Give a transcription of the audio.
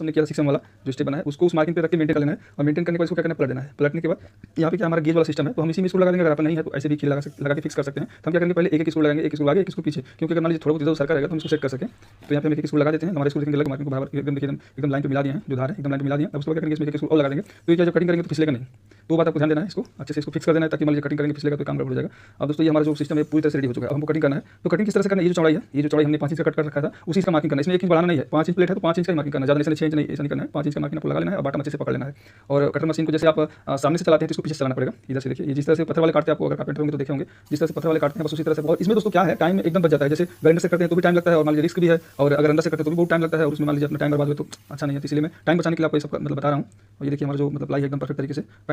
हमने किया 6 वाला जो स्टेप बना है उसको उस मार्किंग पे रख के मेंटेन कर लेना है और मेंटेन करने के बाद इसको क्या करना है, पलट देना है। पलटने के बाद यहाँ पे क्या हमारा गेज वाला सिस्टम है, तो हम इसी में इसको लगा देंगे। अगर अपन नहीं है तो ऐसे भी लगा के फिक्स कर सकते हैं। तो हम क्या करेंगे, पहले एक स्क्रू लगाएंगे, एक स्क्रू आगे, एक स्क्रू पीछे, क्योंकि अगर मान लीजिए थोड़ा बहुत इधर सर्कल रहेगा तो हम इसको सेट कर सकें। तो यहाँ पे हम एक स्क्रू लगा देते हैं, हमारे स्क्रू देखेंगे अलग मार्किंग को बराबर एकदम देखिए एकदम लाइन पे मिला दिए हैं, जो धार है एकदम लाइन पे मिला दिए। अब उसको क्या करेंगे, इसमें एक स्क्रू और लगा देंगे। तो ये क्या जब कटिंग करेंगे तो फिसलेगा नहीं। तो बात आपको ध्यान देना है, इसको अच्छे से इसको फिक्स कर देना है, ताकि मान लीजिए कटिंग करेंगे फिसलेगा तो काम गड़बड़ हो जाएगा। अब दोस्तों ये हमारा जो सिस्टम है पूरी तरह से रेडी हो चुका है। अब हमको कटिंग करना है। तो कटिंग किस तरह से करना है, ये जो चौड़ाई है, ये जो चौड़ाई हमने 5 इंच का कट कर रखा था उसी का मार्किंग करना है। इसमें 1 इंच बढ़ाना नहीं है, 5 इंच प्लेट है तो 5 इंच का मार्किंग करना है, ज़्यादा नहीं 6 इंच नहीं, ऐसा नहीं करना है। 5 इंच का मार्किंग आपको लगा लेना है और बॉटम अच्छे से पकड़ लेना है। और कटर मशीन को जैसे आप सामने से चलाते हैं तो इसको पीछे से चलाना पड़ेगा। इधर से देखिए, ये जिस तरह से पत्थर वाले काटते हैं, आपको अगर कारपेंटर होंगे तो देखे होंगे, जिस तरह से पत्थर वाले काटते हैं बस उसी तरह से। और इसमें दोस्तों क्या है, टाइम एकदम बच जाता है। जैसे ग्राइंडर से करते हैं तो भी टाइम लगता है और मान लीजिए रिस्क भी है, और अगर अंदर से करते हैं तो भी बहुत टाइम लगता है, और उसमें मान लीजिए अपना टाइम बर्बाद हुए तो अच्छा नहीं है। इसलिए मैं टाइम बचा के लिए आपको ये सब बता रहा हूँ। और ये देखिए हमारा जो प्लाई है एकदम परफेक्ट तरीके से